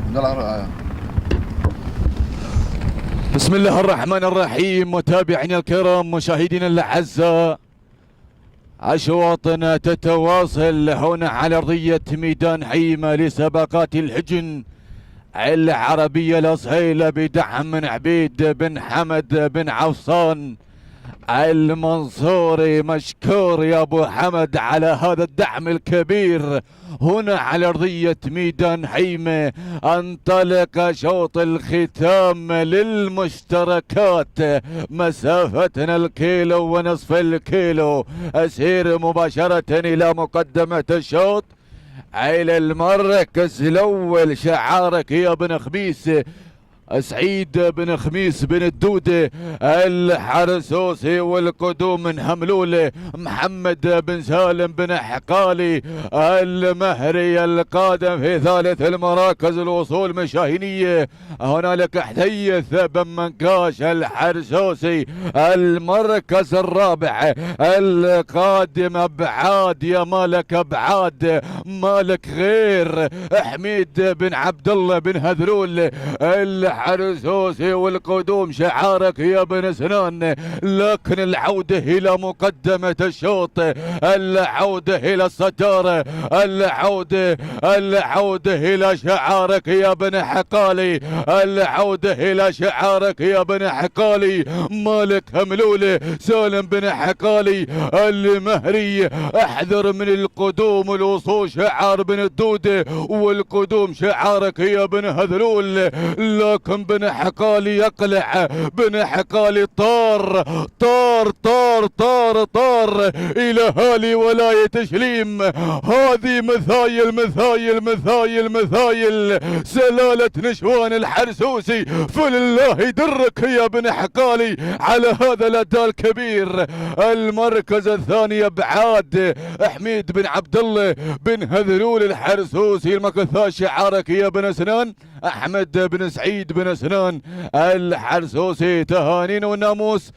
بسم الله الرحمن الرحيم. متابعينا الكرام، مشاهدينا الاعزاء، اشواطنا تتواصل هنا على ارضيه ميدان حيمه لسباقات الهجن العربيه الاصيله بدعم من عبيد بن حمد بن عوصان المنصوري. مشكور يا ابو حمد على هذا الدعم الكبير هنا على ارضيه ميدان حيمه. انطلق شوط الختام للمشتركات، مسافتنا الكيلو ونصف الكيلو. اسير مباشره الى مقدمه الشوط الى المركز الاول. شعارك يا بن خميس، سعيد بن خميس بن الدودة الحرسوسي، والقدوم من هملولة محمد بن سالم بن حقالي المهري القادم في ثالث المراكز. الوصول مشاهينية هنالك حديث بن منقاش الحرسوسي المركز الرابع القادم. ابعاد يا مالك ابعاد، مالك غير حميد بن عبد الله بن هذلول الحرسوسي، والقدوم شعارك يا بن سنان. لكن العودة إلى مقدمة الشوط، العودة إلى الصدارة، العودة إلى شعارك يا بن حقالي، العودة إلى شعارك يا بن حقالي. مالك هملولة سالم بن حقالي المهري. احذر من القدوم، الوصول شعار بن الدودة، والقدوم شعارك يا بن هذلول. لكن بن حقالي يقلع، بن حقالي طار طار طار طار طار الى هالي ولاية شليم. هذه مثايل مثايل مثايل مثايل سلالة نشوان الحرسوسي. فلله يدرك يا بن حقالي على هذا الاداء الكبير. المركز الثاني ابعاد حميد بن عبد الله بن هذلول الحرسوسي. المكثاء شعارك يا بن سنان احمد بن سعيد بن سنان الحرسوسي. تهانين والناموس